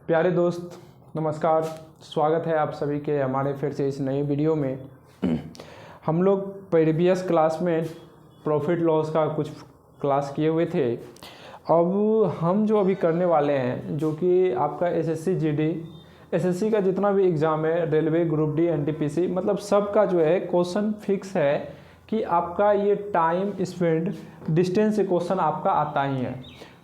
प्यारे दोस्त नमस्कार, स्वागत है आप सभी के हमारे फिर से इस नई वीडियो में। हम लोग प्रीवियस क्लास में प्रॉफिट लॉस का कुछ क्लास किए हुए थे। अब हम जो अभी करने वाले हैं जो कि आपका एसएससी जीडी एसएससी का जितना भी एग्ज़ाम है, रेलवे ग्रुप डी एनटीपीसी, मतलब सबका जो है क्वेश्चन फिक्स है कि आपका ये टाइम स्पेंड डिस्टेंस से क्वेश्चन आपका आता ही है।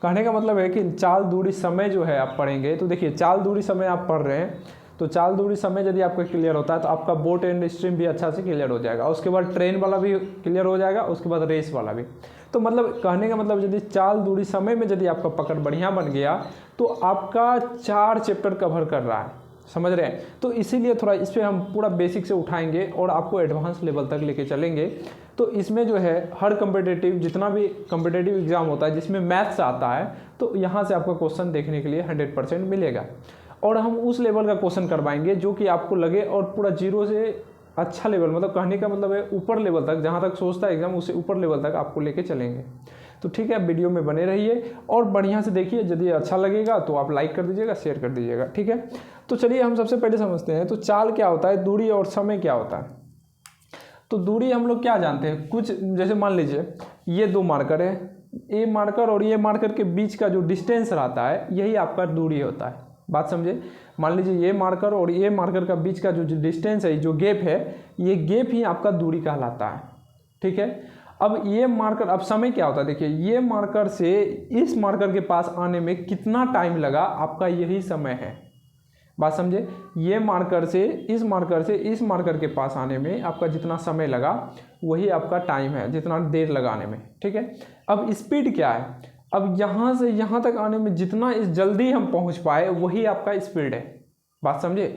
कहने का मतलब है कि चाल दूरी समय जो है आप पढ़ेंगे तो देखिए, चाल दूरी समय आप पढ़ रहे हैं तो चाल दूरी समय यदि आपका क्लियर होता है तो आपका बोट एंड स्ट्रीम भी अच्छा से क्लियर हो जाएगा, उसके बाद ट्रेन वाला भी क्लियर हो जाएगा, उसके बाद रेस वाला भी। तो मतलब कहने का मतलब यदि चाल दूरी समय में यदि आपका पकड़ बढ़िया बन गया तो आपका 4 चैप्टर कवर कर रहा है, समझ रहे हैं। तो इसीलिए थोड़ा इस पर हम पूरा बेसिक से उठाएंगे और आपको एडवांस लेवल तक लेके चलेंगे। तो इसमें जो है हर कम्पिटेटिव जितना भी कम्पिटेटिव एग्जाम होता है जिसमें मैथ्स आता है तो यहाँ से आपका क्वेश्चन देखने के लिए 100% मिलेगा। और हम उस लेवल का क्वेश्चन करवाएंगे जो कि आपको लगे और पूरा जीरो से अच्छा लेवल, मतलब कहने का मतलब है ऊपर लेवल तक, जहाँ तक सोचता है एग्जाम उससे ऊपर लेवल तक आपको लेके चलेंगे। तो ठीक है, वीडियो में बने रहिए और बढ़िया से देखिए। यदि अच्छा लगेगा तो आप लाइक कर दीजिएगा, शेयर कर दीजिएगा, ठीक है। तो चलिए हम सबसे पहले समझते हैं तो चाल क्या होता है, दूरी और समय क्या होता है। तो दूरी हम लोग क्या जानते हैं, कुछ जैसे मान लीजिए ये 2 मार्कर है, ए मार्कर और ये मार्कर के बीच का जो डिस्टेंस रहता है यही आपका दूरी होता है। बात समझे। मान लीजिए ये मार्कर और ये मार्कर का बीच का जो डिस्टेंस है, जो गैप है, ये गैप ही आपका दूरी कहलाता है, ठीक है। अब ये मार्कर, अब समय क्या होता है, देखिए ये मार्कर से इस मार्कर के पास आने में कितना टाइम लगा, आपका यही समय है। बात समझे। ये मार्कर से इस मार्कर के पास आने में आपका जितना समय लगा वही आपका टाइम है, जितना देर लगाने में, ठीक है। अब स्पीड क्या है, अब यहाँ से यहाँ तक आने में जितना इस जल्दी हम पहुँच पाए वही आपका स्पीड है। बात समझे।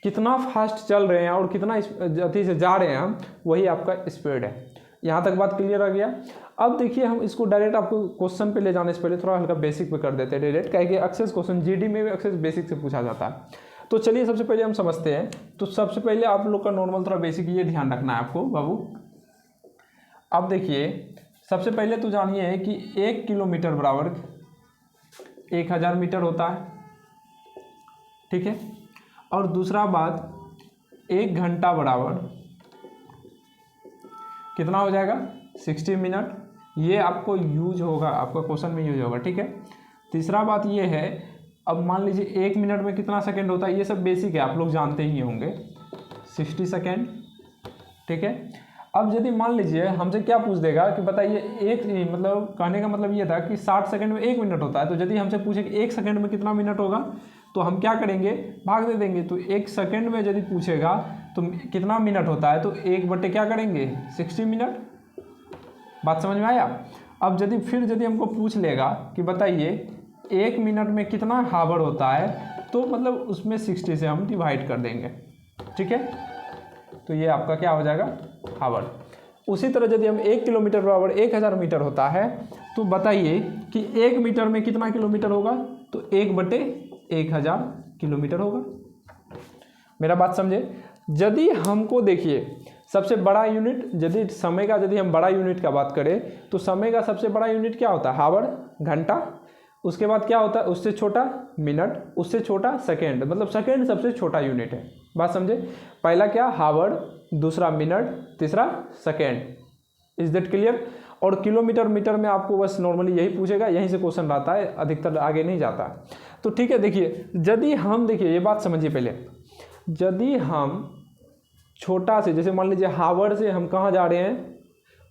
कितना फास्ट चल रहे हैं और कितना गति से जा रहे हैं हम, वही आपका स्पीड है। यहाँ तक बात क्लियर आ गया। अब देखिए हम इसको डायरेक्ट आपको क्वेश्चन पे ले जाने से पहले थोड़ा हल्का बेसिक पे कर देते हैं डायरेक्ट, क्या कि अक्सर क्वेश्चन जीडी में भी अक्सर बेसिक से पूछा जाता है। तो चलिए सबसे पहले हम समझते हैं। तो सबसे पहले आप लोग का नॉर्मल थोड़ा बेसिक ये ध्यान रखना है आपको बाबू। अब देखिए सबसे पहले तो जानिए कि 1 किलोमीटर बराबर 1000 मीटर होता है, ठीक है। और दूसरा बात, 1 घंटा बराबर कितना हो जाएगा, 60 मिनट। ये आपको यूज होगा, आपका क्वेश्चन में यूज होगा, ठीक है। तीसरा बात ये है, अब मान लीजिए 1 मिनट में कितना सेकंड होता है, ये सब बेसिक है, आप लोग जानते ही होंगे, 60 सेकेंड, ठीक है। अब यदि मान लीजिए हमसे क्या पूछ देगा कि बताइए एक, मतलब कहने का मतलब ये था कि 60 सेकंड में 1 मिनट होता है, तो यदि हमसे पूछे कि 1 सेकंड में कितना मिनट होगा तो हम क्या करेंगे, भाग दे देंगे। तो 1 सेकंड में यदि पूछेगा तो कितना मिनट होता है तो 1 बटे क्या करेंगे, 60 मिनट। बात समझ में आया। अब यदि हमको पूछ लेगा कि बताइए 1 मिनट में कितना हावर होता है, तो मतलब उसमें 60 से हम डिवाइड कर देंगे, ठीक है। तो ये आपका क्या हो जाएगा, हावर। उसी तरह यदि हम 1 किलोमीटर बराबर 1000 मीटर होता है तो बताइए कि 1 मीटर में कितना किलोमीटर होगा, तो 1 बटे 1000 किलोमीटर होगा। मेरा बात समझे। यदि हमको देखिए सबसे बड़ा यूनिट, यदि समय का यदि हम बड़ा यूनिट का बात करें तो समय का सबसे बड़ा यूनिट क्या होता है, हावर, घंटा। उसके बाद क्या होता है, उससे छोटा मिनट, उससे छोटा सेकेंड, मतलब सेकेंड सबसे छोटा यूनिट है। बात समझे। पहला क्या, हावर, दूसरा मिनट, तीसरा सेकेंड। Is that clear. और किलोमीटर मीटर में आपको बस नॉर्मली यही पूछेगा, यहीं से क्वेश्चन रहता है, अधिकतर आगे नहीं जाता। तो ठीक है, देखिए यदि हम, देखिए ये बात समझिए पहले, यदि हम छोटा से, जैसे मान लीजिए हावर से हम कहाँ जा रहे हैं,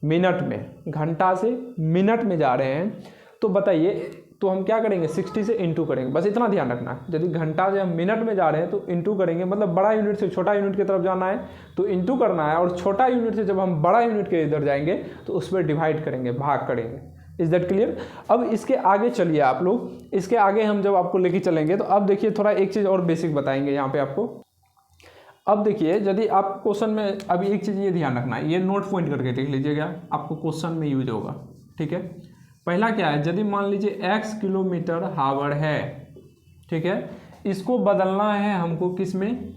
मिनट में, घंटा से मिनट में जा रहे हैं, तो बताइए तो हम क्या करेंगे, 60 से इंटू करेंगे, बस इतना ध्यान रखना है। यदि घंटा से हम मिनट में जा रहे हैं तो इंटू करेंगे, मतलब बड़ा यूनिट से छोटा यूनिट की तरफ जाना है तो इंटू करना है, और छोटा यूनिट से जब हम बड़ा यूनिट के इधर जाएंगे तो उस पर डिवाइड करेंगे, भाग करेंगे। Is that clear. अब इसके आगे चलिए आप लोग, इसके आगे हम जब आपको लेके चलेंगे तो अब देखिए थोड़ा एक चीज़ और बेसिक बताएंगे यहाँ पे आपको। अब देखिए यदि आप क्वेश्चन में, अभी एक चीज़ ये ध्यान रखना है, ये नोट पॉइंट करके देख लीजिएगा, आपको क्वेश्चन में यूज होगा, ठीक है। पहला क्या है, यदि मान लीजिए x किलोमीटर हावर है, ठीक है, इसको बदलना है हमको किस में,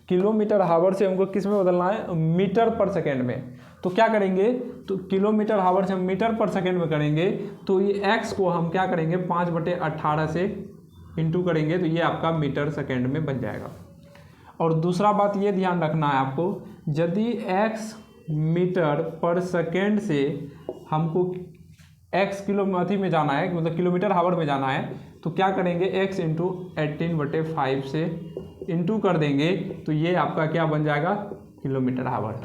किलोमीटर हावर से हमको किस में बदलना है, मीटर पर सेकेंड में। तो क्या करेंगे, तो किलोमीटर हावर से हम मीटर पर सेकेंड में करेंगे तो ये x को हम क्या करेंगे, 5/18 से इंटू करेंगे तो ये आपका मीटर सेकेंड में बन जाएगा। और दूसरा बात ये ध्यान रखना है आपको, यदि x मीटर पर सेकेंड से हमको x किलोमीटर में जाना है, मतलब किलोमीटर हावर में जाना है, तो क्या करेंगे x इंटू 18/5 से इंटू कर देंगे तो ये आपका क्या बन जाएगा, किलोमीटर हावर।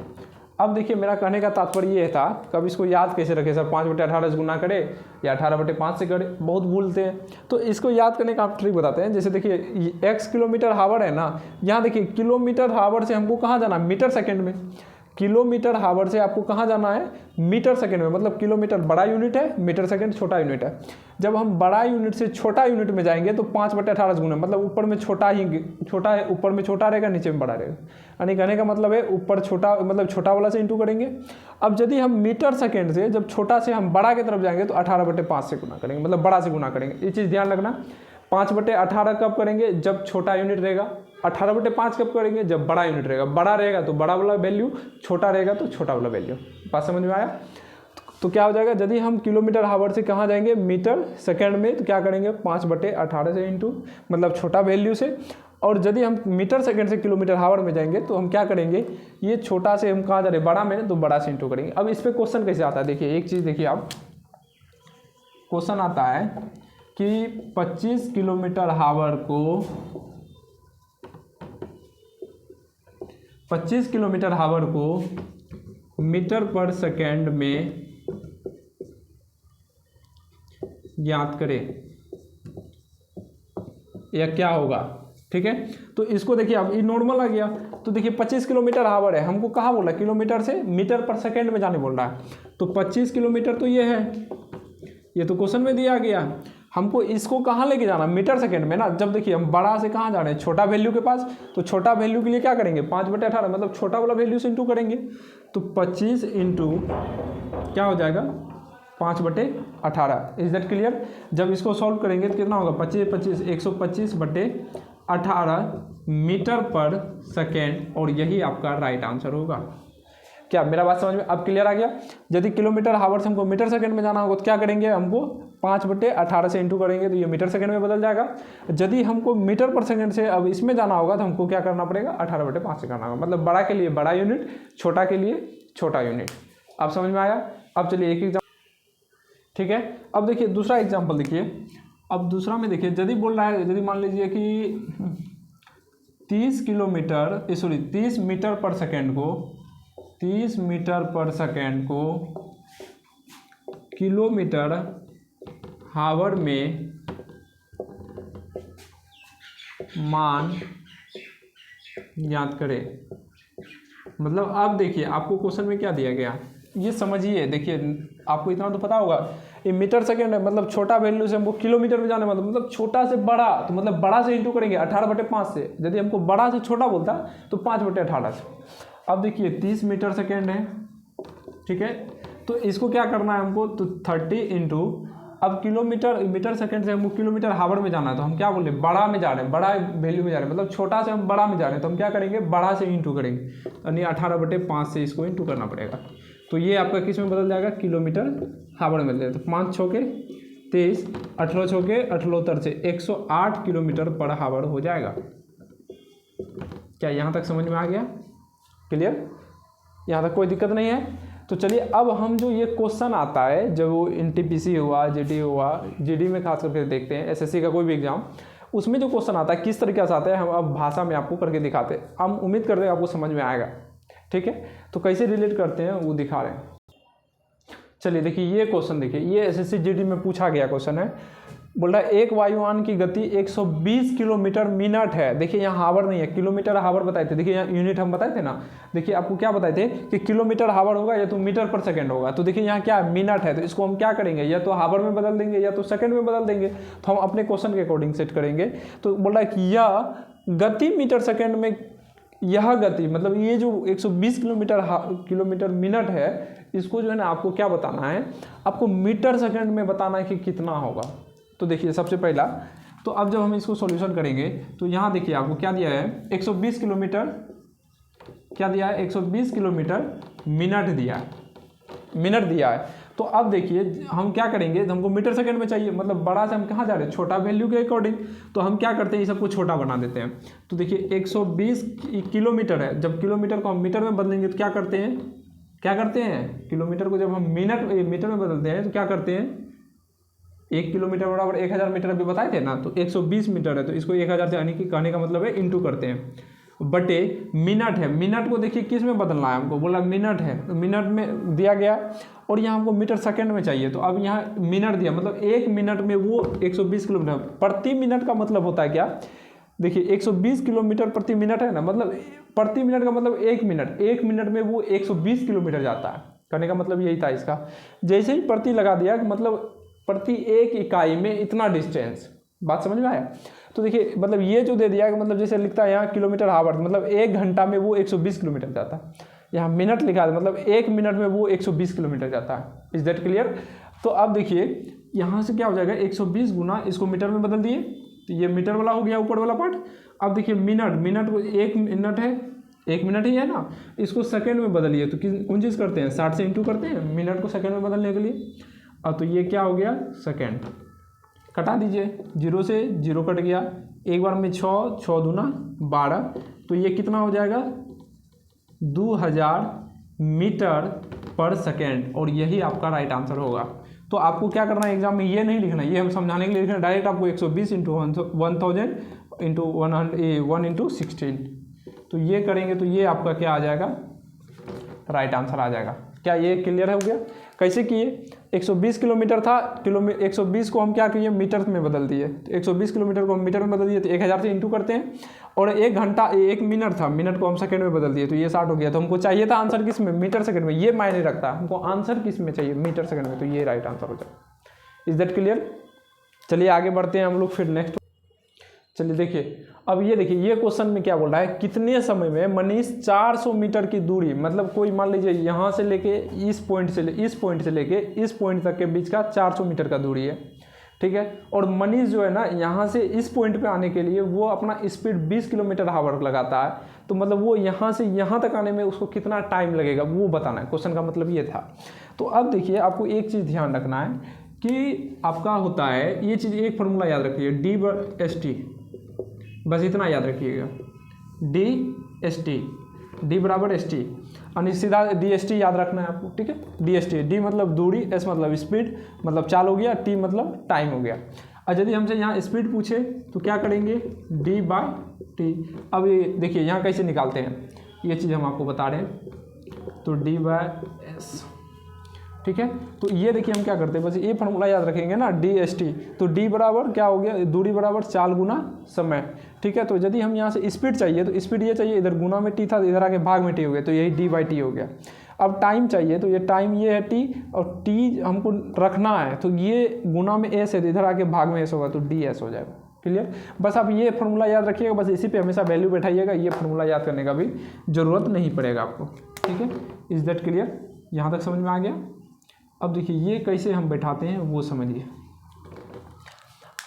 अब देखिए मेरा कहने का तात्पर्य ये था, कब इसको याद कैसे रखें सर, 5/18 से गुना करें या 18/5 से करें, बहुत भूलते हैं। तो इसको याद करने का आप ट्रिक बताते हैं। जैसे देखिए x किलोमीटर हावर है ना, यहाँ देखिए किलोमीटर हावर से हमको कहाँ जाना है, मीटर सेकेंड में। किलोमीटर हावर से आपको कहाँ जाना है, मीटर सेकेंड में। मतलब किलोमीटर बड़ा यूनिट है, मीटर सेकेंड छोटा यूनिट है। जब हम बड़ा यूनिट से छोटा यूनिट में जाएंगे तो 5/18 गुना, मतलब ऊपर में छोटा है, ऊपर में छोटा रहेगा, नीचे में बड़ा रहेगा। यानी कहने का मतलब है ऊपर छोटा, मतलब छोटा वाला से इंटू करेंगे। अब यदि हम मीटर सेकेंड से जब छोटा से हम बड़ा की तरफ जाएंगे तो 18/5 से गुना करेंगे, मतलब बड़ा से गुना करेंगे। ये चीज़ ध्यान रखना। 5/18 कब करेंगे, जब छोटा यूनिट रहेगा। 18/5 कब करेंगे, जब बड़ा यूनिट रहेगा। बड़ा रहेगा तो बड़ा वाला वैल्यू, छोटा रहेगा तो छोटा वाला वैल्यू। बात समझ में आया? तो क्या हो जाएगा, यदि हम किलोमीटर हावर से कहाँ जाएंगे, मीटर सेकेंड में, तो क्या करेंगे 5/18 से इंटू, मतलब छोटा वैल्यू से। और यदि हम मीटर सेकेंड से किलोमीटर हावर में जाएंगे तो हम क्या करेंगे, ये छोटा से हम कहाँ जा रहे हैं, बड़ा में, तो बड़ा से इंटू करेंगे। अब इस पर क्वेश्चन कैसे आता है, देखिए एक चीज़ देखिए आप, क्वेश्चन आता है कि 25 किलोमीटर हावर को 25 किलोमीटर हावर को मीटर पर सेकेंड में ज्ञात करें, या क्या होगा। ठीक है, तो इसको देखिए अब ये नॉर्मल आ गया। तो देखिए 25 किलोमीटर हावर है, हमको कहाँ बोला, किलोमीटर से मीटर पर सेकेंड में जाने बोल रहा है। तो 25 किलोमीटर तो ये है, ये तो क्वेश्चन में दिया गया। हमको इसको कहाँ लेके जाना, मीटर सेकेंड में ना। जब देखिए हम बड़ा से कहाँ जा रहे हैं, छोटा वैल्यू के पास, तो छोटा वैल्यू के लिए क्या करेंगे, 5/18, मतलब छोटा वाला वैल्यू से इंटू करेंगे। तो 25 इंटू क्या हो जाएगा, 5/18। Is that clear? जब इसको सॉल्व करेंगे तो कितना होगा, 25 125/18 मीटर पर सेकेंड, और यही आपका राइट आंसर होगा। क्या मेरा बात समझ में अब क्लियर आ गया? यदि किलोमीटर हावर से हमको मीटर सेकंड में जाना होगा तो क्या करेंगे, हमको 5/18 से इंटू करेंगे तो ये मीटर सेकंड में बदल जाएगा। यदि हमको मीटर पर सेकंड से अब इसमें जाना होगा तो हमको क्या करना पड़ेगा, 18/5 से करना होगा। मतलब बड़ा के लिए बड़ा यूनिट, छोटा के लिए छोटा यूनिट। आप समझ में आया? अब चलिए एक एग्जाम्पल, ठीक है। अब देखिए दूसरा एग्जाम्पल देखिए। अब दूसरा में देखिए, यदि बोल रहा है, यदि मान लीजिए कि 30 मीटर पर सेकेंड को 30 मीटर पर सेकेंड को किलोमीटर हावर में मान ज्ञात करें। मतलब अब देखिए आपको क्वेश्चन में क्या दिया गया, ये समझिए। देखिए आपको इतना तो पता होगा, ये मीटर सेकेंड है, मतलब छोटा वैल्यू से हमको किलोमीटर में जाने, मतलब छोटा से बड़ा, तो मतलब बड़ा से इंटू करेंगे 18/5 से। यदि हमको बड़ा से छोटा बोलता तो 5/18 से। अब देखिए 30 मीटर सेकेंड है, ठीक है। तो इसको क्या करना है हमको, तो 30 इंटू, अब मीटर सेकेंड से हमको किलोमीटर हावर में जाना है, तो हम क्या बोल रहे हैं, बड़ा में जा रहे हैं, बड़ा वैल्यू में जा रहे हैं। मतलब छोटा से हम बड़ा में जा रहे हैं, तो हम क्या करेंगे, बड़ा से इंटू करेंगे, यानी 18/5 से इसको इंटू करना पड़ेगा। तो ये आपका किस में बदल जाएगा, किलोमीटर हावर में बदल जाएगा। तो 5 छके 23, 18 छके 18 से 108 किलोमीटर पर हावर हो जाएगा। क्या यहाँ तक समझ में आ गया? क्लियर? यहाँ तक कोई दिक्कत नहीं है? तो चलिए अब हम जो ये क्वेश्चन आता है, जब वो NTPC हुआ, GD हुआ, GD में खास करके देखते हैं, SSC का कोई भी एग्जाम, उसमें जो क्वेश्चन आता है किस तरीके से आता है, हम अब भाषा में आपको करके दिखाते हैं। हम उम्मीद करते हैं आपको समझ में आएगा, ठीक है। तो कैसे रिलेट करते हैं वो दिखा रहे हैं। चलिए देखिए ये क्वेश्चन देखिए, ये SSC GD में पूछा गया क्वेश्चन है। बोल रहा है एक वायुयान की गति 120 किलोमीटर मिनट है। देखिए यहाँ हावर नहीं है, किलोमीटर हावर बताए थे। देखिए यहाँ यूनिट हम बताए थे ना, देखिए आपको क्या बताए थे कि किलोमीटर हावर होगा या तो मीटर पर सेकंड होगा। तो देखिए यहाँ क्या है, मिनट है, तो इसको हम क्या करेंगे, या तो हावर में बदल देंगे या तो सेकंड में बदल देंगे। तो हम अपने क्वेश्चन के अकॉर्डिंग सेट करेंगे। तो बोल रहा है कि यह गति मीटर सेकेंड में, यह गति मतलब ये जो 120 किलोमीटर मिनट है, इसको जो है ना आपको क्या बताना है, आपको मीटर सेकेंड में बताना है कि कितना होगा। तो देखिए सबसे पहला, तो अब जब हम इसको सॉल्यूशन करेंगे तो यहाँ देखिए आपको क्या दिया है, 120 किलोमीटर, क्या दिया है, 120 किलोमीटर मिनट दिया है, मिनट दिया है। तो अब देखिए हम क्या करेंगे, हमको मीटर सेकंड में चाहिए, मतलब बड़ा से हम कहाँ जा रहे हैं, छोटा वैल्यू के अकॉर्डिंग। तो हम क्या करते हैं, ये सबको छोटा बना देते हैं। तो देखिए 120 किलोमीटर है, जब किलोमीटर को हम मीटर में बदलेंगे तो क्या करते हैं, किलोमीटर को जब हम मीटर में बदलते हैं तो क्या करते हैं, 1 किलोमीटर बराबर 1000 मीटर अभी बताए थे ना, तो 120 मीटर है, तो इसको 1000 से कहने का मतलब है इंटू करते हैं, बटे मिनट है। मिनट को देखिए किस में बदलना है, हमको बोला मिनट है, तो मिनट में दिया गया और यहाँ हमको मीटर सेकंड में चाहिए। तो अब यहाँ मिनट दिया, मतलब 1 मिनट में वो 120 किलोमीटर प्रति मिनट का मतलब होता है क्या, देखिए 120 किलोमीटर प्रति मिनट है ना, मतलब प्रति मिनट का मतलब 1 मिनट में वो 120 किलोमीटर जाता है। कहने का मतलब यही था इसका। जैसे ही प्रति लगा दिया, मतलब प्रति एक इकाई में इतना डिस्टेंस, बात समझ में आया। तो देखिए मतलब ये जो दे दिया, मतलब जैसे लिखता है यहाँ किलोमीटर हावर, मतलब 1 घंटा में वो 120 किलोमीटर जाता है। यहाँ मिनट लिखा है, मतलब 1 मिनट में वो 120 किलोमीटर जाता है। Is that clear. तो अब देखिए यहाँ से क्या हो जाएगा, 120 गुना इसको मीटर में बदल दिए, तो ये मीटर वाला हो गया ऊपर वाला पार्ट। अब देखिए मिनट को 1 मिनट है, 1 मिनट ही है ना, इसको सेकेंड में बदलिए, तो कौन चीज़ करते हैं, 60 से इंटू करते हैं मिनट को सेकेंड में बदलने के लिए। अब तो ये क्या हो गया, सेकेंड, कटा दीजिए, 0 से 0 कट गया, एक बार में 6 दूना 12, तो ये कितना हो जाएगा, 2000 मीटर पर सेकेंड, और यही आपका राइट आंसर होगा। तो आपको क्या करना है, एग्जाम में ये नहीं लिखना, ये हम समझाने के लिए लिखना है, डायरेक्ट आपको 120 इंटू 1000 इंटू 1 इंटू 16, तो ये करेंगे तो ये आपका क्या आ जाएगा, राइट आंसर आ जाएगा। क्या ये क्लियर हो गया। कैसे किए, 120 किलोमीटर था, 120 को हम क्या किए, मीटर में बदल दिए, तो 120 किलोमीटर को हम मीटर में बदल दिए, तो 1000 से इंटू करते हैं, और 1 घंटा 1 मिनट था, मिनट को हम सेकंड में बदल दिए, तो ये 60 हो गया। तो हमको चाहिए था आंसर किस में, मीटर सेकंड में, ये मायने रखता है, हमको आंसर किस में चाहिए, मीटर सेकंड में, तो ये राइट आंसर हो जाएगा। Is that clear. चलिए आगे बढ़ते हैं हम लोग फिर नेक्स्ट। चलिए देखिए, अब ये देखिए ये क्वेश्चन में क्या बोल रहा है, कितने समय में मनीष 400 मीटर की दूरी, मतलब कोई मान लीजिए यहाँ से लेके इस पॉइंट से लेके इस पॉइंट तक के बीच का 400 मीटर का दूरी है, ठीक है। और मनीष जो है ना, यहाँ से इस पॉइंट पे आने के लिए वो अपना स्पीड 20 किलोमीटर हावर लगाता है, तो मतलब वो यहाँ से यहाँ तक आने में उसको कितना टाइम लगेगा वो बताना है, क्वेश्चन का मतलब ये था। तो अब देखिए आपको एक चीज़ ध्यान रखना है कि आपका होता है ये चीज़, एक फॉर्मूला याद रखिए, D/ST, बस इतना याद रखिएगा, D/ST, D बराबर ST, और सीधा DST याद रखना है आपको, ठीक है। DST, D मतलब दूरी, S मतलब स्पीड, मतलब चाल हो गया, T मतलब टाइम हो गया। और यदि हमसे यहाँ स्पीड पूछे तो क्या करेंगे, D/T। अब ये देखिए यहाँ कैसे निकालते हैं, ये चीज़ हम आपको बता रहे हैं, तो D/S, ठीक है। तो ये देखिए हम क्या करते हैं, बस ये फॉर्मूला याद रखेंगे ना, DST, तो D बराबर क्या हो गया, दूरी बराबर चाल गुना समय, ठीक है। तो यदि हम यहाँ से स्पीड चाहिए तो स्पीड ये चाहिए, इधर गुना में T था, इधर आके भाग में T हो गया, तो यही D/T हो गया। अब टाइम चाहिए तो ये टाइम ये है T, और T हमको रखना है, तो ये गुना में S है, तो इधर आके भाग में S होगा, तो DS हो जाएगा। क्लियर। बस आप ये फॉर्मूला याद रखिएगा, बस इसी पे हमेशा वैल्यू बैठाइएगा, ये फॉर्मूला याद करने का भी जरूरत नहीं पड़ेगा आपको, ठीक है। इज दैट क्लियर, यहाँ तक समझ में आ गया। अब देखिए ये कैसे हम बैठाते हैं वो समझिए।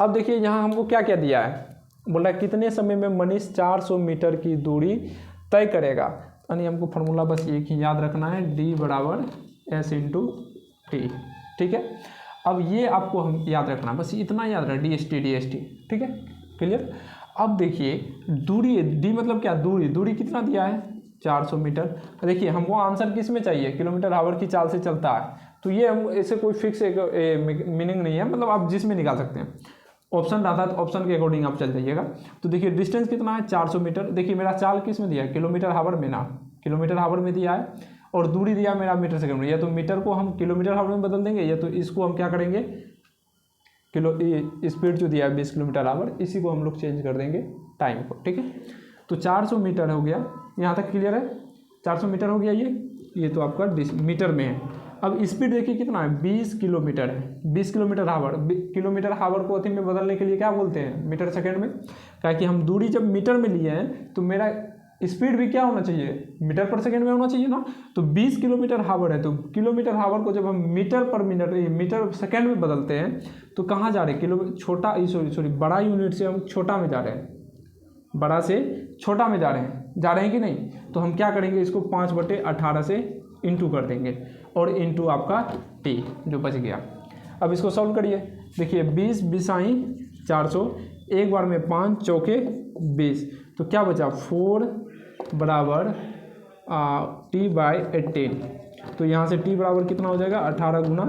अब देखिए यहाँ हमको क्या क्या दिया है, बोला कितने समय में मनीष 400 मीटर की दूरी तय करेगा, यानी हमको फॉर्मूला बस एक ही याद रखना है, D बराबर S इंटू T, ठीक है। अब ये आपको हम याद रखना, बस इतना याद रखना, DST, ठीक है, क्लियर। अब देखिए दूरी, D मतलब क्या, दूरी कितना दिया है, 400 मीटर। देखिए हमको आंसर किस में चाहिए, किलोमीटर आवर की चाल से चलता है, तो ये हम ऐसे कोई फिक्स मीनिंग नहीं है, मतलब आप जिसमें निकाल सकते हैं। ऑप्शन रहता है तो ऑप्शन के अकॉर्डिंग आप चल जाइएगा। तो देखिए डिस्टेंस कितना है, 400 मीटर। देखिए मेरा चाल किस में दिया है, किलोमीटर आवर में ना, किलोमीटर आवर में दिया है, और दूरी दिया मेरा मीटर सेकंड में। या तो मीटर को हम किलोमीटर आवर में बदल देंगे, या तो इसको हम क्या करेंगे, स्पीड जो दिया है 20 किलोमीटर आवर, इसी को हम लोग चेंज कर देंगे टाइम को, ठीक है। तो 400 मीटर हो गया, यहाँ तक क्लियर है, 400 मीटर हो गया ये तो आपका मीटर में है। अब स्पीड देखिए कितना है, 20 किलोमीटर है, 20 किलोमीटर आवर। किलोमीटर आवर को अथी में बदलने के लिए क्या बोलते हैं, मीटर सेकंड में। क्या कि हम दूरी जब मीटर में लिए हैं तो मेरा स्पीड भी क्या होना चाहिए, मीटर पर सेकंड में होना चाहिए ना। तो 20 किलोमीटर आवर है, तो किलोमीटर आवर को जब हम मीटर पर मिनट, मीटर सेकंड में बदलते हैं तो कहाँ जा रहे हैं, सॉरी बड़ा यूनिट से हम छोटा में जा रहे हैं, बड़ा से छोटा में जा रहे हैं कि नहीं। तो हम क्या करेंगे, इसको 5/18 से इंटू कर देंगे, और इंटू आपका टी जो बच गया। अब इसको सॉल्व करिए। देखिए 20 बिसाई 400, एक बार में 5 चौके 20, तो क्या बचा 4 बराबर T/18। तो यहाँ से T बराबर कितना हो जाएगा 18 गुना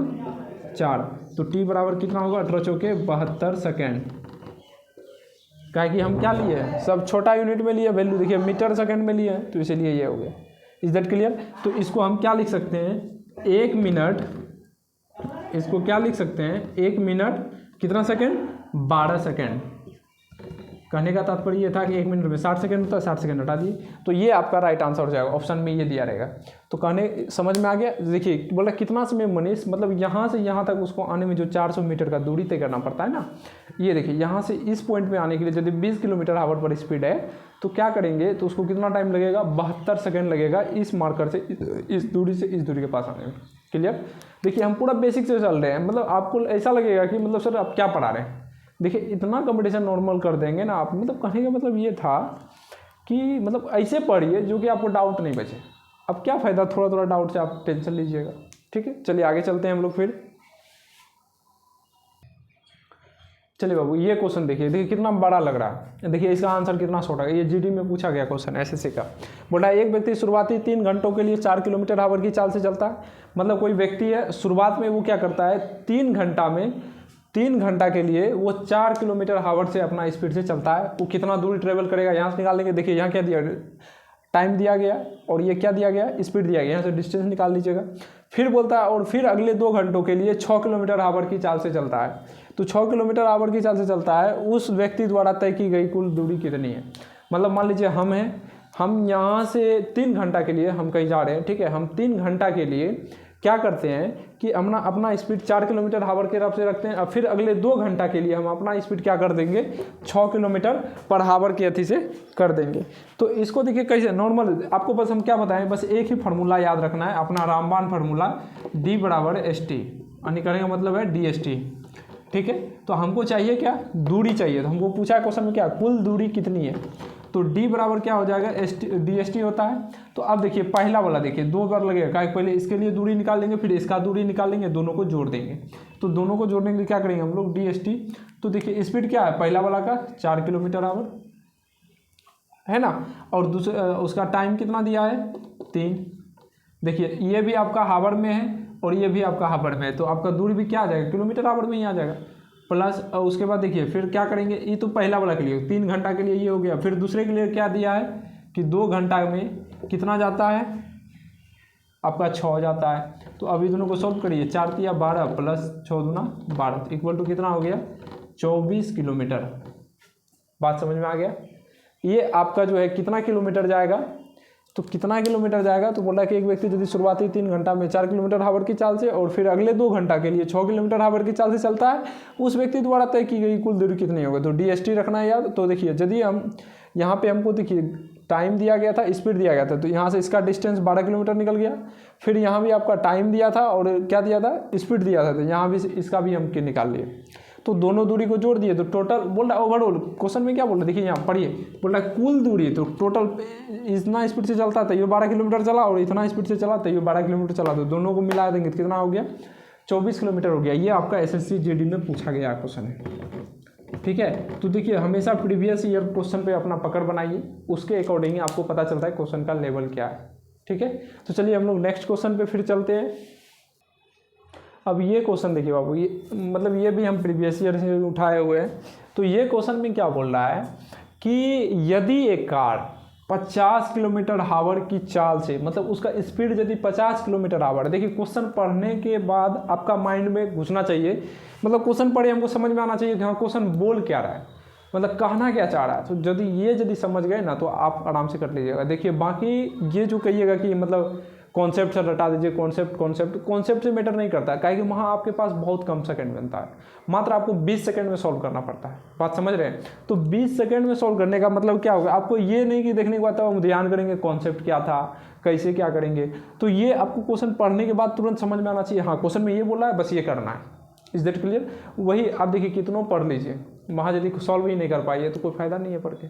4, तो T बराबर कितना होगा 18 चौके 72 सेकेंड। क्या कि हम क्या लिए सब छोटा यूनिट में लिए वैल्यू, देखिए मीटर सेकेंड में लिए तो इसीलिए ये हो गया। Is that clear? तो इसको हम क्या लिख सकते हैं 1 मिनट, इसको क्या लिख सकते हैं 1 मिनट कितना सेकेंड 12 सेकेंड। कहने का तात्पर्य ये था कि 1 मिनट में 60 सेकंड होता है, 60 सेकंड हटा दिए, तो ये आपका राइट आंसर हो जाएगा। ऑप्शन में ये दिया रहेगा। तो कहने समझ में आ गया। देखिए बोला कितना समय मनीष, मतलब यहाँ से यहाँ तक उसको आने में जो 400 मीटर का दूरी तय करना पड़ता है ना, ये देखिए यहाँ से इस पॉइंट पे आने के लिए यदि 20 किलोमीटर आवर पर स्पीड है तो क्या करेंगे, तो उसको कितना टाइम लगेगा 72 सेकेंड लगेगा इस मार्कर से इस दूरी से इस दूरी के पास आने में। क्लियर? देखिए हम पूरा बेसिक से चल रहे हैं, मतलब आपको ऐसा लगेगा कि मतलब सर आप क्या पढ़ा रहे हैं। देखिए इतना कंपटीशन नॉर्मल कर देंगे ना आप, मतलब कहने का मतलब ये था कि मतलब ऐसे पढ़िए जो कि आपको डाउट नहीं बचे। अब क्या फ़ायदा थोड़ा थोड़ा डाउट से आप टेंशन लीजिएगा। ठीक है, चलिए आगे चलते हैं हम लोग फिर। चलिए बाबू ये क्वेश्चन देखिए कितना बड़ा लग रहा है। देखिए इसका आंसर कितना छोटा है, ये जीडी में पूछा गया क्वेश्चन एसएससी का। बोला एक व्यक्ति शुरुआती 3 घंटों के लिए 4 किलोमीटर आवर की चाल से चलता है। मतलब कोई व्यक्ति है शुरुआत में वो क्या करता है 3 घंटा के लिए वो 4 किलोमीटर आवर से अपना स्पीड से चलता है। वो कितना दूरी ट्रेवल करेगा यहाँ से निकाल लेंगे। देखिए यहाँ क्या दिया, टाइम दिया गया और ये क्या दिया गया, स्पीड दिया गया। यहाँ से डिस्टेंस निकाल लीजिएगा। फिर बोलता है और फिर अगले 2 घंटों के लिए 6 किलोमीटर आवर की चाल से चलता है। तो 6 किलोमीटर आवर की चाल से चलता है, उस व्यक्ति द्वारा तय की गई कुल दूरी कितनी है। मतलब मान लीजिए हम यहाँ से 3 घंटा के लिए हम कहीं जा रहे हैं। ठीक है, हम 3 घंटा के लिए क्या करते हैं कि अपना स्पीड 4 किलोमीटर आवर के रफ से रखते हैं। और फिर अगले 2 घंटा के लिए हम अपना स्पीड क्या कर देंगे 6 किलोमीटर पर आवर की अथी से कर देंगे। तो इसको देखिए कैसे नॉर्मल, आपको बस हम क्या बताएं, बस एक ही फार्मूला याद रखना है अपना रामबाण फार्मूला, D बराबर ST, यानी कहने का मतलब है DST। ठीक है, तो हमको चाहिए क्या दूरी चाहिए। तो हमको पूछा क्वेश्चन में क्या कुल दूरी कितनी है, तो D बराबर क्या हो जाएगा DST होता है। तो अब देखिए पहला वाला देखिए 2 बार लगेगा, क्या पहले इसके लिए दूरी निकाल लेंगे फिर इसका दूरी निकाल लेंगे, दोनों को जोड़ देंगे। तो दोनों को जोड़ने के लिए क्या करेंगे हम लोग DST। तो देखिए स्पीड क्या है पहला वाला का 4 किलोमीटर आवर है ना, और दूसरा उसका टाइम कितना दिया है 3। देखिए ये भी आपका हावर में है और ये भी आपका हावर में है, तो आपका दूरी भी क्या आ जाएगा किलोमीटर आवर में ही आ जाएगा। प्लस उसके बाद देखिए फिर क्या करेंगे, ये तो पहला वाला के लिए 3 घंटा के लिए ये हो गया। फिर दूसरे के लिए क्या दिया है कि 2 घंटा में कितना जाता है आपका 6 जाता है। तो अभी दोनों को सॉल्व करिए, 4 तिया 12 प्लस 6 दूना 12 इक्वल टू कितना हो गया 24 किलोमीटर। बात समझ में आ गया। ये आपका जो है कितना किलोमीटर जाएगा, तो कितना किलोमीटर जाएगा, तो बोल रहा है कि एक व्यक्ति यदि शुरुआती 3 घंटा में 4 किलोमीटर आवर की चाल से और फिर अगले 2 घंटा के लिए 6 किलोमीटर आवर की चाल से चलता है, उस व्यक्ति द्वारा तय की गई कुल दूरी कितनी होगी। तो DST रखना है याद। तो देखिए यदि हम यहाँ पे हमको देखिए टाइम दिया गया था, स्पीड दिया गया था, तो यहाँ से इसका डिस्टेंस 12 किलोमीटर निकल गया। फिर यहाँ भी आपका टाइम दिया था और क्या दिया था स्पीड दिया था, तो यहाँ भी इसका भी हम निकाल लिए। तो दोनों दूरी को जोड़ दिए तो टोटल बोल रहा है ओवरऑल क्वेश्चन में क्या बोल रहा है, देखिए यहाँ पढ़िए, बोल रहा है कुल दूरी। तो टोटल इतना स्पीड से चलता है तो ये 12 किलोमीटर चला और इतना स्पीड से चला तो ये 12 किलोमीटर चला, तो दोनों को मिला देंगे तो कितना हो गया 24 किलोमीटर हो गया। ये आपका SSC GD में पूछा गया क्वेश्चन है। ठीक है, तो देखिए हमेशा प्रीवियस ईयर क्वेश्चन पे अपना पकड़ बनाइए, उसके अकॉर्डिंग आपको पता चलता है क्वेश्चन का लेवल क्या है। ठीक है, तो चलिए हम लोग नेक्स्ट क्वेश्चन पे फिर चलते हैं। अब ये क्वेश्चन देखिए बाबू, ये मतलब ये भी हम प्रीवियस ईयर से उठाए हुए हैं। तो ये क्वेश्चन में क्या बोल रहा है कि यदि एक कार 50 किलोमीटर आवर की चाल से, मतलब उसका स्पीड यदि 50 किलोमीटर आवर, देखिए क्वेश्चन पढ़ने के बाद आपका माइंड में घुसना चाहिए, मतलब क्वेश्चन पढ़े हमको समझ में आना चाहिए कि हाँ क्वेश्चन बोल क्या रहा है, मतलब कहना क्या चाह रहा है। तो यदि समझ गए ना तो आप आराम से कर लीजिएगा। देखिए बाकी ये जो कहिएगा कि मतलब कॉन्सेप्ट से रटा दीजिए, कॉन्सेप्ट से मैटर नहीं करता है, काहे कि वहाँ आपके पास बहुत कम सेकंड बनता है, मात्र आपको 20 सेकंड में सॉल्व करना पड़ता है। बात समझ रहे हैं। तो 20 सेकंड में सॉल्व करने का मतलब क्या होगा, आपको ये नहीं कि देखने के बाद हम ध्यान करेंगे कॉन्सेप्ट क्या था, कैसे क्या करेंगे। तो ये आपको क्वेश्चन पढ़ने के बाद तुरंत समझ में आना चाहिए, हाँ क्वेश्चन में ये बोला है बस ये करना है। Is that clear. वही आप देखिए कितनों पढ़ लीजिए, वहाँ यदि सॉल्व ही नहीं कर पाइए तो कोई फायदा नहीं है पढ़ के,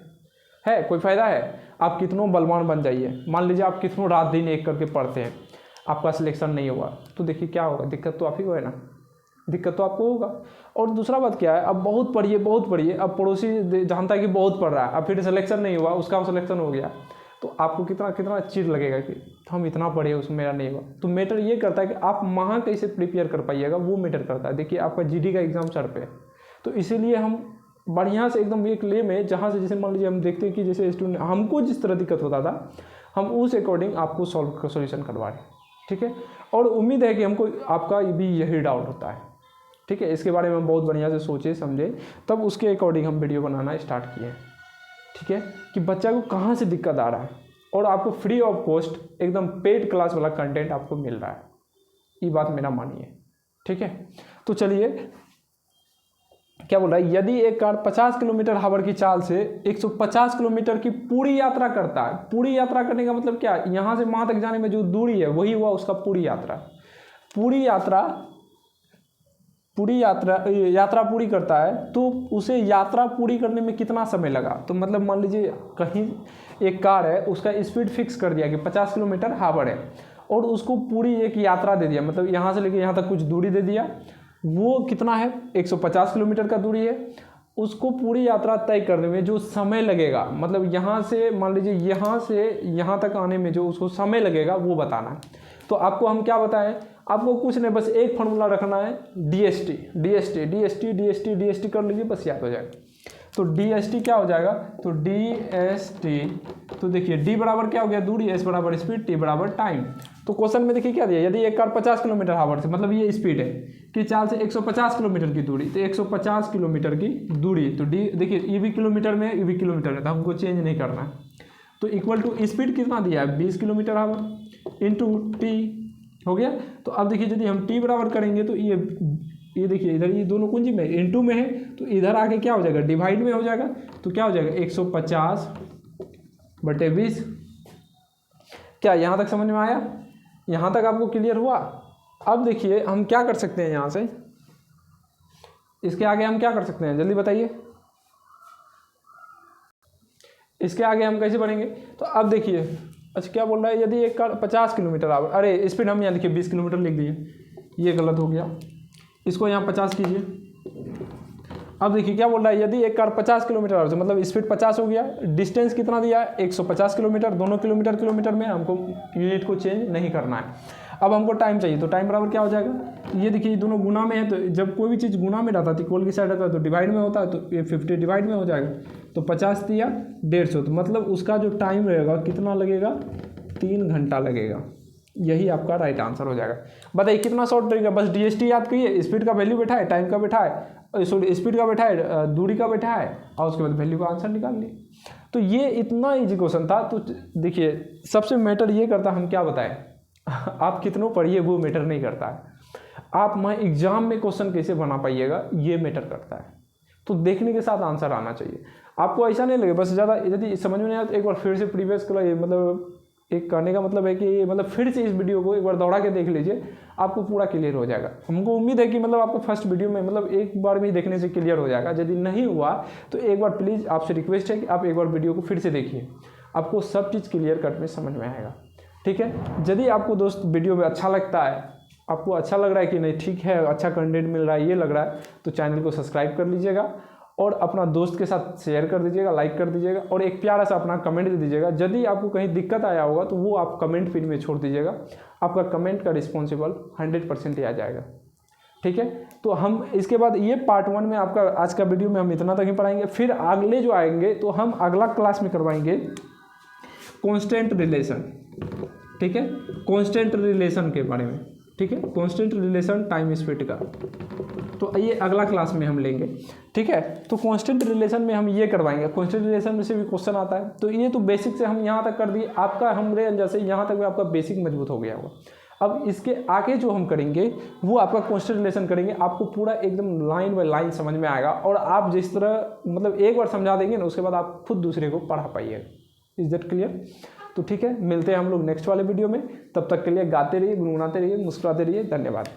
है कोई फायदा है। आप कितनों बलवान बन जाइए, मान लीजिए आप कितनों रात दिन एक करके पढ़ते हैं, आपका सिलेक्शन नहीं हुआ, तो देखिए क्या होगा, दिक्कत तो आप ही को है ना, दिक्कत तो आपको होगा। और दूसरा बात क्या है, अब बहुत पढ़िए, अब पड़ोसी जानता है कि बहुत पढ़ रहा है, अब फिर सिलेक्शन नहीं हुआ, उसका सिलेक्शन हो गया, तो आपको कितना चिढ़ लगेगा कि हम इतना पढ़े उसमें मेरा नहीं हुआ। तो मैटर ये करता है कि आप वहाँ कैसे प्रिपेयर कर पाइएगा, वो मैटर करता है। देखिए आपका जीडी का एग्ज़ाम सर पे है, तो इसीलिए हम बढ़िया से एकदम एक ले में, जहाँ से जैसे मान लीजिए हम देखते हैं कि जैसे स्टूडेंट हमको जिस तरह दिक्कत होता था, हम उस अकॉर्डिंग आपको सोल्यूशन करवा रहे हैं, ठीक है। और उम्मीद है कि हमको आपका भी यही डाउट होता है, ठीक है। इसके बारे में हम बहुत बढ़िया से सोचे समझे, तब उसके अकॉर्डिंग हम वीडियो बनाना स्टार्ट किए, ठीक है, कि बच्चा को कहाँ से दिक्कत आ रहा है, और आपको फ्री ऑफ कॉस्ट एकदम पेड क्लास वाला कंटेंट आपको मिल रहा है, ये बात मेरा मानिए, ठीक है। तो चलिए क्या बोल रहा है, यदि एक कार 50 किलोमीटर हावर की चाल से 150 किलोमीटर की पूरी यात्रा करता है, पूरी यात्रा करने का मतलब क्या, यहाँ से वहाँ तक जाने में जो दूरी है वही हुआ उसका पूरी यात्रा पूरी करता है, तो उसे यात्रा पूरी करने में कितना समय लगा। तो मतलब मान लीजिए कहीं एक कार है, उसका स्पीड फिक्स कर दिया कि 50 किलोमीटर हावर है, और उसको पूरी एक यात्रा दे दिया, मतलब यहाँ से लेके यहाँ तक कुछ दूरी दे दिया, वो कितना है 150 किलोमीटर का दूरी है। उसको पूरी यात्रा तय करने में जो समय लगेगा, मतलब यहाँ से मान लीजिए यहाँ से यहाँ तक आने में जो उसको समय लगेगा वो बताना है। तो आपको हम क्या बताएं, आपको कुछ नहीं, बस एक फार्मूला रखना है, DST कर लीजिए, बस याद हो जाएगा। तो DST क्या हो जाएगा, तो DST, तो देखिए D बराबर क्या हो गया, दूरी, S बराबर स्पीड, T बराबर टाइम। तो क्वेश्चन में देखिए क्या दिया, यदि एक कार 50 किलोमीटर हावर से, मतलब ये स्पीड है कि चाल से 150 किलोमीटर की दूरी, तो 150 किलोमीटर की दूरी, तो D देखिए ये भी किलोमीटर में, ये भी किलोमीटर में, तो हमको चेंज नहीं करना है। तो इक्वल टू स्पीड कितना दिया है 20 किलोमीटर हावर इंटू T हो गया। तो अब देखिए यदि हम T बराबर करेंगे, तो ये देखिए इधर ये दोनों कुंजी में इनटू में है, तो इधर आके क्या हो जाएगा, डिवाइड में हो जाएगा, तो क्या हो जाएगा 150/20। क्या यहाँ तक समझ में आया, यहाँ तक आपको क्लियर हुआ। अब देखिए हम क्या कर सकते हैं, यहाँ से इसके आगे हम क्या कर सकते हैं, जल्दी बताइए, इसके आगे हम कैसे बढ़ेंगे। तो अब देखिए, अच्छा क्या बोल रहा है, यदि एक कार 50 किलोमीटर आवर, अरे स्पीड हम यहाँ लिखिए 20 किलोमीटर लिख दिए, ये गलत हो गया, इसको यहाँ 50 कीजिए। अब देखिए क्या बोल रहा है, यदि एक कार 50 किलोमीटर आवर से, मतलब स्पीड 50 हो गया, डिस्टेंस कितना दिया है 150 किलोमीटर, दोनों किलोमीटर में, हमको यूनिट को चेंज नहीं करना है। अब हमको टाइम चाहिए, तो टाइम बराबर क्या हो जाएगा, ये देखिए दोनों गुना में है, तो जब कोई भी चीज़ गुना में रहता है, इक्वल की साइड रहता है तो डिवाइड में होता है, तो ये 50 डिवाइड में हो जाएगा, तो 50 दिया 150, तो मतलब उसका जो टाइम रहेगा कितना लगेगा, 3 घंटा लगेगा। यही आपका राइट आंसर हो जाएगा। बताइए कितना शॉर्ट तरीका, बस DST याद करिए, स्पीड का वैल्यू बैठा है, टाइम का बैठा है, सॉरी स्पीड का बैठा है, दूरी का बैठा है, और उसके बाद वैल्यू का आंसर निकाल लिए। तो ये इतना ईजी क्वेश्चन था। तो देखिए सबसे मैटर ये करता है, हम क्या बताएं आप कितनों पढ़िए वो मैटर नहीं करता है, आप एग्जाम में क्वेश्चन कैसे बना पाइएगा ये मैटर करता है। तो देखने के साथ आंसर आना चाहिए, आपको ऐसा नहीं लगे बस ज़्यादा यदि समझ में नहीं आया तो एक बार फिर से प्रीवियस क्लास, मतलब एक करने का मतलब है कि मतलब फिर से इस वीडियो को एक बार दौड़ा के देख लीजिए, आपको पूरा क्लियर हो जाएगा। हमको उम्मीद है कि मतलब आपको फर्स्ट वीडियो में मतलब एक बार में देखने से क्लियर हो जाएगा। यदि नहीं हुआ तो एक बार प्लीज़ आपसे रिक्वेस्ट है कि आप एक बार वीडियो को फिर से देखिए, आपको सब चीज़ क्लियर कट में समझ में आएगा, ठीक है। यदि आपको दोस्त वीडियो में अच्छा लगता है, आपको अच्छा लग रहा है कि नहीं ठीक है अच्छा कंटेंट मिल रहा है ये लग रहा है, तो चैनल को सब्सक्राइब कर लीजिएगा और अपना दोस्त के साथ शेयर कर दीजिएगा, लाइक कर दीजिएगा और एक प्यारा सा अपना कमेंट दे दीजिएगा। यदि आपको कहीं दिक्कत आया होगा तो वो आप कमेंट पिन में छोड़ दीजिएगा, आपका कमेंट का रिस्पॉन्सिबल 100% आ जाएगा, ठीक है। तो हम इसके बाद ये पार्ट 1 में आपका आज का वीडियो में हम इतना तक ही पढ़ाएंगे। फिर अगले जो आएंगे तो हम अगला क्लास में करवाएंगे कॉन्स्टेंट रिलेशन, ठीक है, कॉन्स्टेंट रिलेशन के बारे में, ठीक है, कॉन्स्टेंट रिलेशन टाइम स्पीड का, तो ये अगला क्लास में हम लेंगे, ठीक है। तो कांस्टेंट रिलेशन में हम ये करवाएंगे, कांस्टेंट रिलेशन में से भी क्वेश्चन आता है, तो ये तो बेसिक से हम यहाँ तक कर दिए, आपका हमरे अंदर से यहाँ तक भी आपका बेसिक मजबूत हो गया होगा। अब इसके आगे जो हम करेंगे वो आपका कांस्टेंट रिलेशन करेंगे, आपको पूरा एकदम लाइन बाय लाइन समझ में आएगा और आप जिस तरह मतलब एक बार समझा देंगे ना उसके बाद आप खुद दूसरे को पढ़ा पाइएगा। Is that clear? तो ठीक है, मिलते हैं हम लोग नेक्स्ट वाले वीडियो में, तब तक के लिए गाते रहिए, गुनगुनाते रहिए, मुस्कुराते रहिए। धन्यवाद।